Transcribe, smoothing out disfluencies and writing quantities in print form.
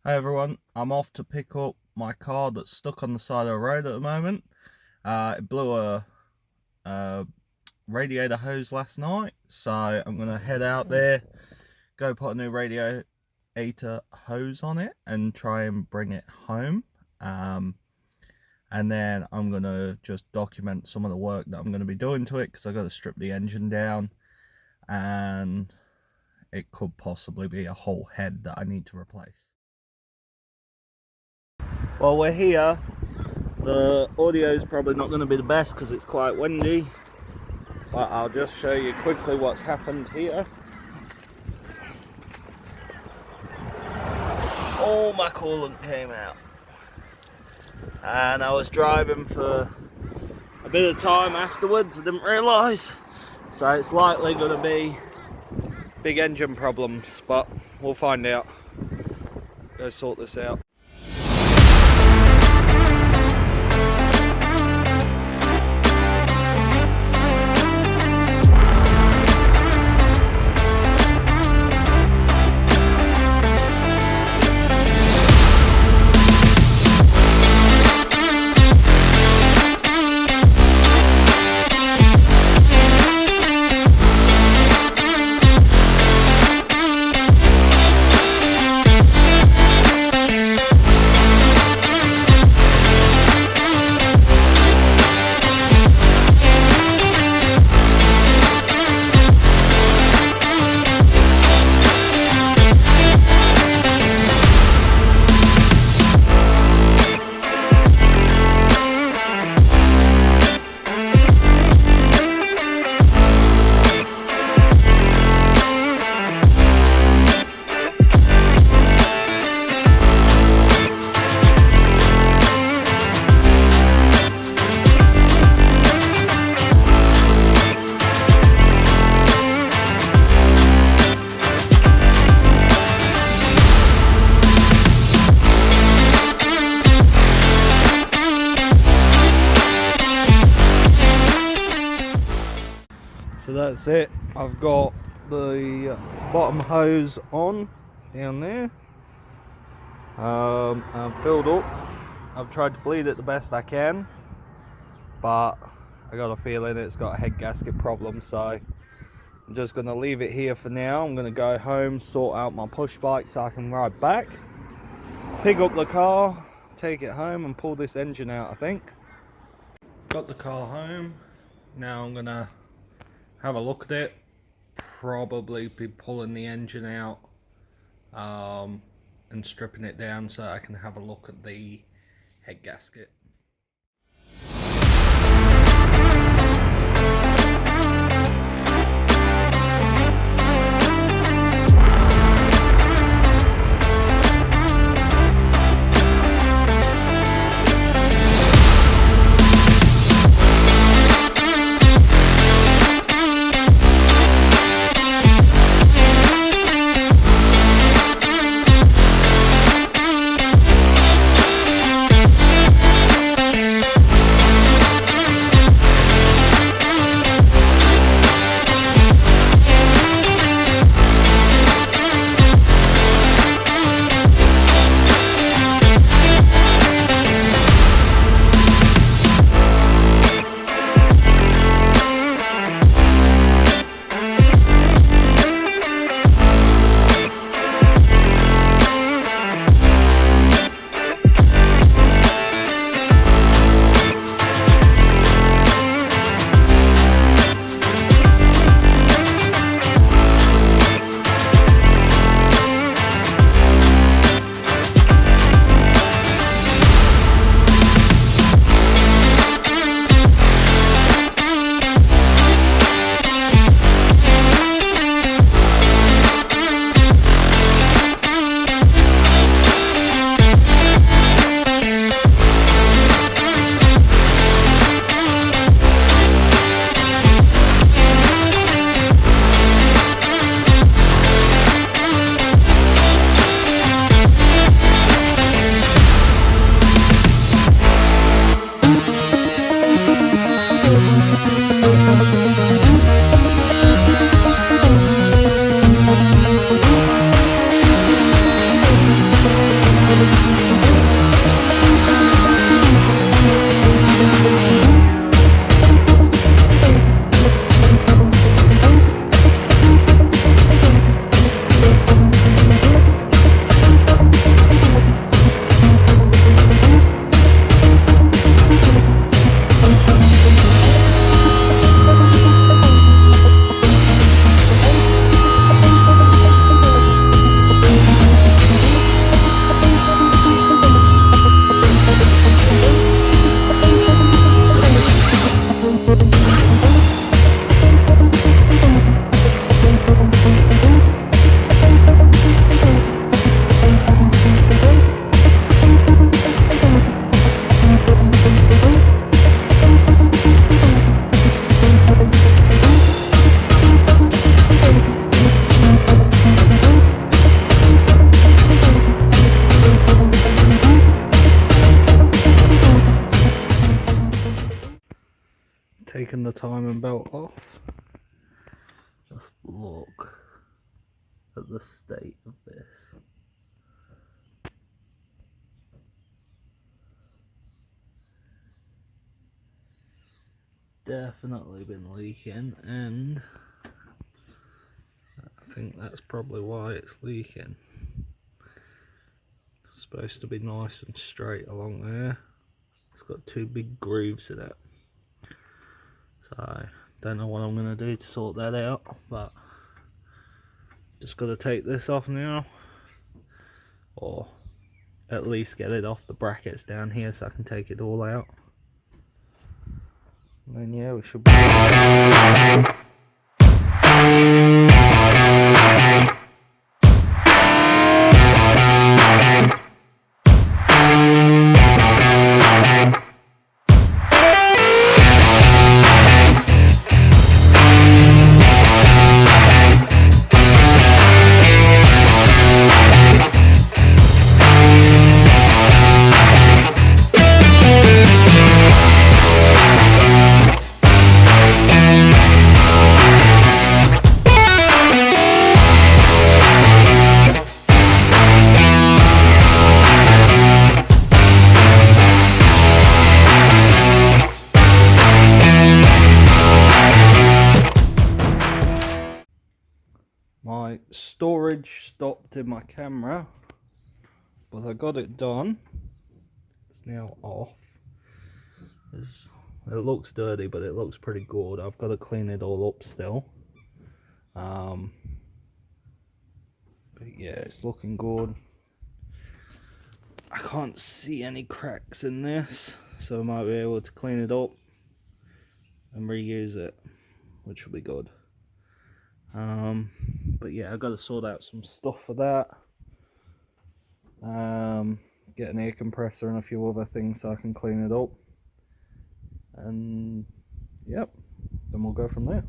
Hey everyone, I'm off to pick up my car that's stuck on the side of the road at the moment. It blew a radiator hose last night, so I'm going to head out there, go put a new radiator hose on it and try and bring it home. And then I'm going to just document some of the work that I'm going to be doing to it, because I've got to strip the engine down and it could possibly be a whole head that I need to replace. Well, we're here. The audio is probably not going to be the best because it's quite windy, but I'll just show you quickly what's happened here. All my coolant came out, and I was driving for a bit of time afterwards. I didn't realise, so it's likely going to be big engine problems, but we'll find out. Go sort this out. So that's it. I've got the bottom hose on down there. I'm filled up. I've tried to bleed it the best I can, but I got a feeling it's got a head gasket problem, so I'm just going to leave it here for now. I'm going to go home, sort out my push bike so I can ride back, pick up the car, take it home and pull this engine out, I think. Got the car home. Now I'm going to have a look at it, probably be pulling the engine out and stripping it down so I can have a look at the head gasket. the timing belt off. Just look at the state of this. Definitely been leaking, and I think that's probably why it's leaking. It's supposed to be nice and straight along there. It's got two big grooves in it. So, don't know what I'm going to do to sort that out, but just got to take this off now, or at least get it off the brackets down here so I can take it all out. And then yeah, we should be my storage stopped in my camera, but I got it done. It's now off. It looks dirty, but it looks pretty good. I've got to clean it all up still. But yeah, it's looking good. I can't see any cracks in this, so I might be able to clean it up and reuse it, which will be good. But yeah, I've got to sort out some stuff for that. Get an air compressor and a few other things so I can clean it up. And yep, then we'll go from there.